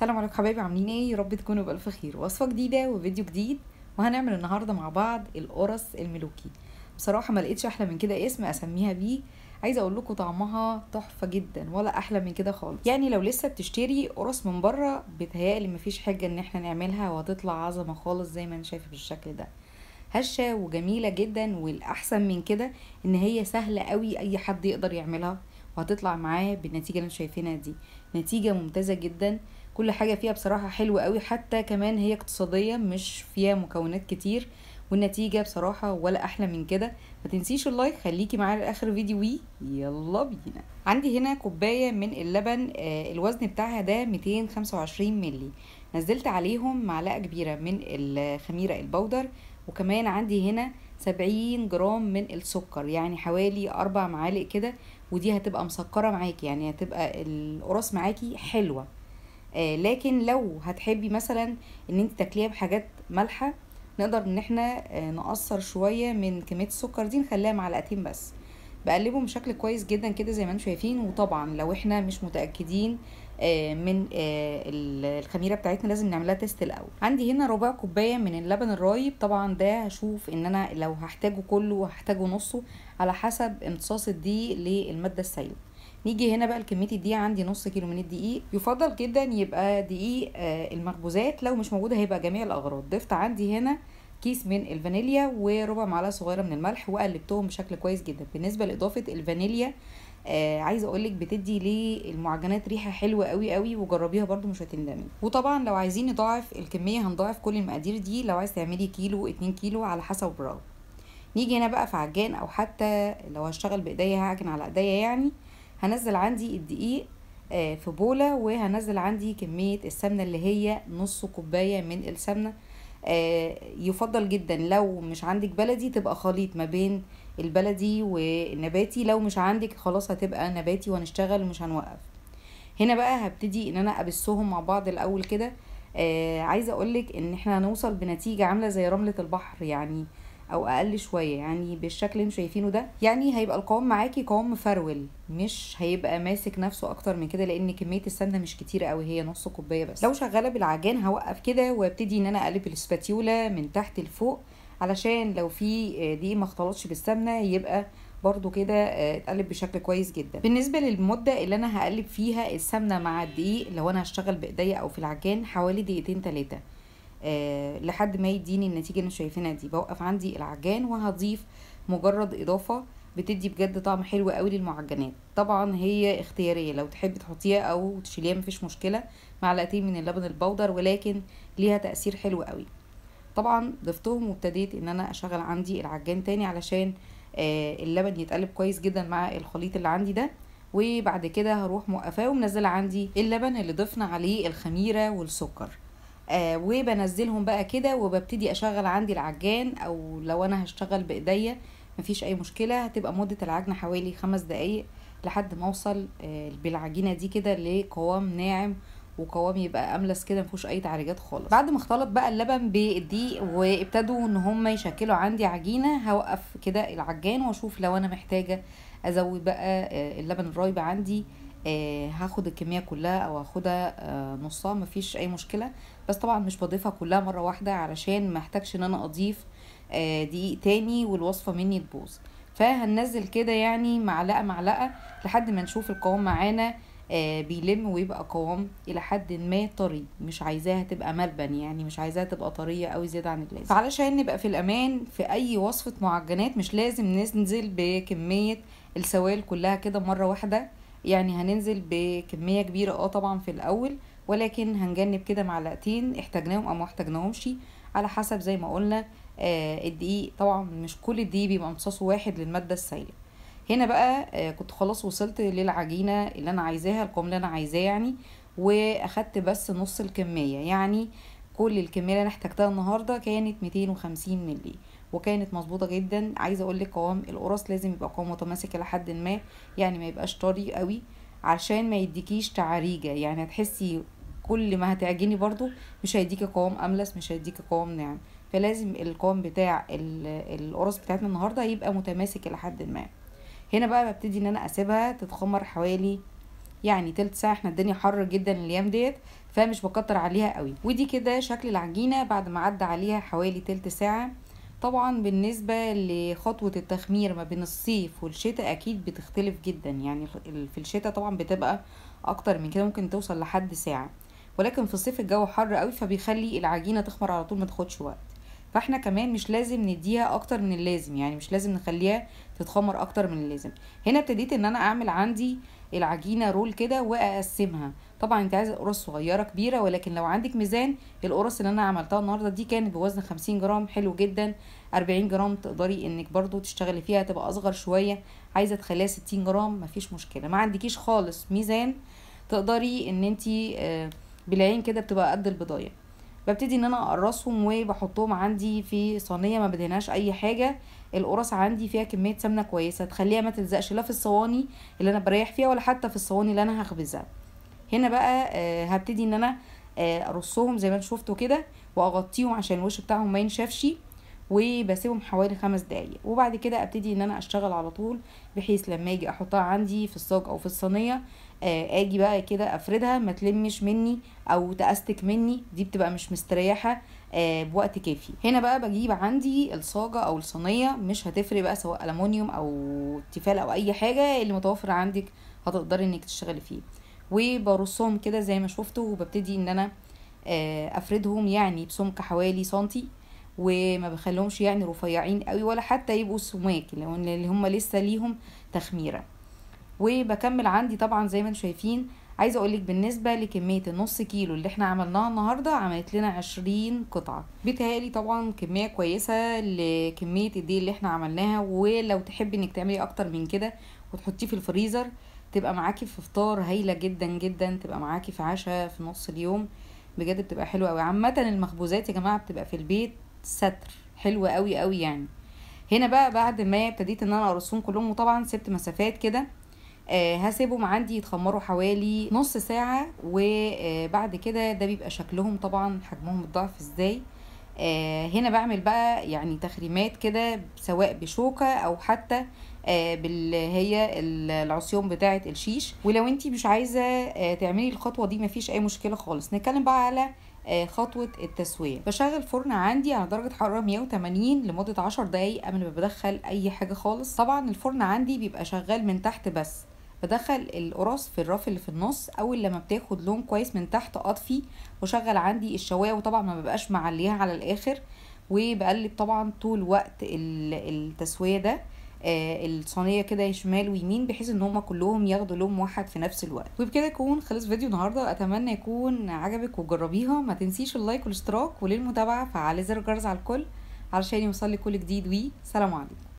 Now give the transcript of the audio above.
السلام عليكم حبايبي، عاملين ايه؟ يا رب تكونوا بألف خير. وصفة جديدة وفيديو جديد، وهنعمل النهارده مع بعض القرص الملوكي. بصراحة ما لقيتش احلى من كده اسم اسميها بيه. عايزه اقول لكم طعمها تحفة جدا، ولا احلى من كده خالص. يعني لو لسه بتشتري قرص من بره بيتهيألي مفيش حاجة ان احنا نعملها وهتطلع عظمة خالص زي ما انا شايفه بالشكل ده. هشة وجميلة جدا، والأحسن من كده إن هي سهلة قوي، أي حد يقدر يعملها وهتطلع معاه بالنتيجة اللي انتوا شايفينها دي. نتيجة ممتازة جدا. كل حاجة فيها بصراحة حلوة قوي، حتى كمان هي اقتصادية مش فيها مكونات كتير، والنتيجة بصراحة ولا أحلى من كده. ما تنسيش اللايك، خليكي معايا لآخر فيديو يلا بينا. عندي هنا كوباية من اللبن، الوزن بتاعها ده 225 ملي. نزلت عليهم معلقة كبيرة من الخميرة البودر، وكمان عندي هنا 70 جرام من السكر، يعني حوالي 4 معالق كده. ودي هتبقى مسكرة معاكي، يعني هتبقى القرص معاكي حلوة. لكن لو هتحبي مثلا ان انت تاكليها بحاجات مالحة، نقدر ان احنا نقصر شوية من كمية السكر دي، نخليها معلقتين بس. بقلبهم بشكل كويس جدا كده زي ما انتم شايفين. وطبعا لو احنا مش متأكدين من الخميرة بتاعتنا، لازم نعملها تيست الاول. عندي هنا ربع كوباية من اللبن الرايب. طبعا ده هشوف ان انا لو هحتاجه كله هحتاجه نصه، على حسب امتصاص الدقيق للمادة السائلة. نيجي هنا بقى لكمية الدقيق. عندي نص كيلو من الدقيق. يفضل جدا يبقى دقيق المخبوزات، لو مش موجودة هيبقى جميع الأغراض. ضفت عندي هنا كيس من الفانيليا وربع معلقة صغيرة من الملح، وقلبتهم بشكل كويس جدا. بالنسبة لإضافة الفانيليا، عايزه اقولك بتدي للمعجنات ريحه حلوه قوي قوي، وجربيها برضو مش هتندمي. وطبعا لو عايزين نضاعف الكميه هنضاعف كل المقادير دي، لو عايز تعملي كيلو 2 كيلو على حسب الرغبه. نيجي هنا بقى في عجان، او حتى لو هشتغل بايديا هعجن على ايديا يعني. هنزل عندي الدقيق في بولة، وهنزل عندي كمية السمنة اللي هي نص كوباية من السمنة. يفضل جدا لو مش عندك بلدي تبقى خليط ما بين البلدي والنباتي، لو مش عندك خلاص هتبقى نباتي وهنشتغل ومش هنوقف. هنا بقى هبتدي ان انا ابسهم مع بعض الاول كده. عايزه اقولك ان احنا هنوصل بنتيجه عامله زي رمله البحر يعني، او اقل شويه، يعني بالشكل اللي انتوا شايفينه ده. يعني هيبقى القوام معاكي قوام مفرول، مش هيبقى ماسك نفسه اكتر من كده، لان كميه السمنه مش كتيره قوي، هي نص كوبايه بس. لو شغاله بالعجان هوقف كده وابتدي ان انا اقلب الاسباتيولا من تحت لفوق، علشان لو في دي ما اختلطش بالسمنه يبقى برضو كده اتقلب بشكل كويس جدا. بالنسبه للمده اللي انا هقلب فيها السمنه مع الدقيق، لو انا هشتغل بايديا او في العجان، حوالي دقيقتين 3 لحد ما يديني النتيجه اللي شايفينها دي. بوقف عندي العجان وهضيف مجرد اضافه بتدي بجد طعم حلو قوي للمعجنات. طبعا هي اختياريه، لو تحبي تحطيها او تشيليها مفيش مشكله. معلقتين من اللبن البودر، ولكن ليها تاثير حلو قوي. طبعا ضفتهم وابتديت ان انا اشغل عندي العجان تاني، علشان اللبن يتقلب كويس جدا مع الخليط اللي عندي ده. وبعد كده هروح موقفاه ومنزله عندي اللبن اللي ضفنا عليه الخميره والسكر. وبنزلهم بقى كده، وببتدي اشغل عندي العجان، او لو انا هشتغل بايديا مفيش اي مشكله. هتبقى مده العجن حوالي 5 دقايق، لحد ما اوصل بالعجينه دي كده لقوام ناعم، وقوام يبقى املس كده مفيهوش اي تعريجات خالص. بعد ما اختلط بقى اللبن بالدقيق وابتدوا ان هم يشكلوا عندي عجينه، هوقف كده العجان واشوف لو انا محتاجه ازود بقى اللبن الرايب عندي. هاخد الكميه كلها او هاخدها نصها، مفيش اي مشكله. بس طبعا مش بضيفها كلها مره واحده، علشان ما احتاجش ان انا اضيف دقيق تاني والوصفه مني تبوظ. فهننزل كده يعني معلقه معلقه لحد ما نشوف القوام معانا بيلم، ويبقى قوام الى حد ما طري. مش عايزاها تبقى ملبن، يعني مش عايزاها تبقى طريه قوي زياده عن اللازم. فعلشان نبقى في الامان في اي وصفه معجنات، مش لازم ننزل بكميه السوائل كلها كده مره واحده. يعني هننزل بكميه كبيره طبعا في الاول، ولكن هنجنب كده معلقتين احتاجناهم او ما احتاجناهمش، على حسب زي ما قلنا. الدقيق طبعا مش كل الدقيق بيبقى امتصاصه واحد للماده السائله. هنا بقى كنت خلاص وصلت للعجينه اللي انا عايزاها، القوام اللي انا عايزاه يعني. واخدت بس نص الكميه، يعني كل الكميه اللي انا احتاجتها النهارده كانت 250 ملي، وكانت مظبوطه جدا. عايزه اقول لك قوام القرص لازم يبقى قوام متماسك الى حد ما، يعني ما يبقاش طري قوي، عشان ما يديكيش تعريجه. يعني هتحسي كل ما هتعجني برضو مش هيديكي قوام املس، مش هيديكي قوام ناعم. فلازم القوام بتاع القرص بتاعتنا النهارده يبقى متماسك الى حد ما. هنا بقى ببتدي ان انا اسيبها تتخمر حوالي يعني تلت ساعه. احنا الدنيا حر جدا الايام ديت، فمش بكتر عليها قوي. ودي كده شكل العجينه بعد ما عدى عليها حوالي تلت ساعه. طبعا بالنسبه لخطوه التخمير ما بين الصيف والشتاء اكيد بتختلف جدا. يعني في الشتاء طبعا بتبقى اكتر من كده، ممكن توصل لحد ساعه، ولكن في الصيف الجو حر قوي فبيخلي العجينه تخمر على طول، ما تاخدش وقت. فاحنا كمان مش لازم نديها اكتر من اللازم، يعني مش لازم نخليها تتخمر اكتر من اللازم. هنا ابتديت ان انا اعمل عندي العجينه رول كده واقسمها. طبعا انت عايزه قرص صغيره كبيره، ولكن لو عندك ميزان، القرص اللي انا عملتها النهارده دي كانت بوزن 50 جرام، حلو جدا. 40 جرام تقدري انك برضو تشتغلي فيها، تبقى اصغر شويه. عايزه تخليها 60 جرام مفيش مشكله. ما عندكيش خالص ميزان، تقدري ان انت بالعين كده بتبقى قد البضايه. ببتدي ان انا اقرصهم وبحطهم عندي في صينيه ما بدهناش اي حاجه. القرص عندي فيها كميه سمنه كويسه تخليها ما تلزقش لا في الصواني اللي انا بريح فيها ولا حتى في الصواني اللي انا هخبزها. هنا بقى هبتدي ان انا ارصهم زي ما انتوا شفتوا كده، واغطيهم عشان الوش بتاعهم ما ينشفش، وبسيبهم حوالي 5 دقايق. وبعد كده ابتدي ان انا اشتغل على طول، بحيث لما اجي احطها عندي في الصاج او في الصينيه اجي بقى كده افردها ما تلمش مني او تأستك مني، دي بتبقى مش مستريحه بوقت كافي. هنا بقى بجيب عندي الصاجه او الصينيه، مش هتفرق بقى سواء ألمونيوم او تيفال او اي حاجه، اللي متوفر عندك هتقدري انك تشتغلي فيه. وبرصهم كده زي ما شفتوا، وببتدي ان انا افردهم يعني بسمك حوالي سنتي، وما بخليهمش يعني رفيعين قوي ولا حتى يبقوا سماك اللي هم لسه ليهم تخميره. وبكمل عندي طبعا زي ما انتم شايفين. عايزه اقولك بالنسبه لكميه النص كيلو اللي احنا عملناها النهارده، عملت لنا 20 قطعه. بيتهيألي طبعا كميه كويسه لكميه الدقيق اللي احنا عملناها. ولو تحبي انك تعملي اكتر من كده وتحطيه في الفريزر، تبقى معاكي في فطار هايله جدا جدا، تبقى معاكي في عشاء في نص اليوم، بجد بتبقى حلوه قوي. عامه المخبوزات يا جماعه بتبقى في البيت ستر، حلوه قوي قوي يعني. هنا بقى بعد ما ابتديت ان انا ارصهم كلهم، وطبعا سبت مسافات كده، هسيبهم عندي يتخمروا حوالي نص ساعة. وبعد كده ده بيبقى شكلهم طبعا حجمهم الضعف ازاي. هنا بعمل بقى يعني تخريمات كده، سواء بشوكة او حتى هي العصيان بتاعة الشيش. ولو انتي مش عايزة تعملي الخطوة دي مفيش اي مشكلة خالص. نتكلم بقى على خطوة التسوية. بشغل فرن عندي على درجة حرارة 180 لمدة 10 دقايق قبل ما بدخل اي حاجة خالص. طبعا الفرن عندي بيبقى شغال من تحت بس، بدخل القراص في الرف اللي في النص. اول لما بتاخد لون كويس من تحت اطفي وشغل عندي الشوايه، وطبعا ما ببقاش معليها على الاخر، وبقلب طبعا طول وقت التسويه ده الصينيه كده شمال ويمين، بحيث ان هما كلهم ياخدوا لون موحد في نفس الوقت. وبكده يكون خلص فيديو النهارده، اتمنى يكون عجبك وجربيها. ما تنسيش اللايك والاشتراك، وللمتابعه فعلي زر الجرس على الكل علشان يوصل لي كل جديد. وسلام عليكم.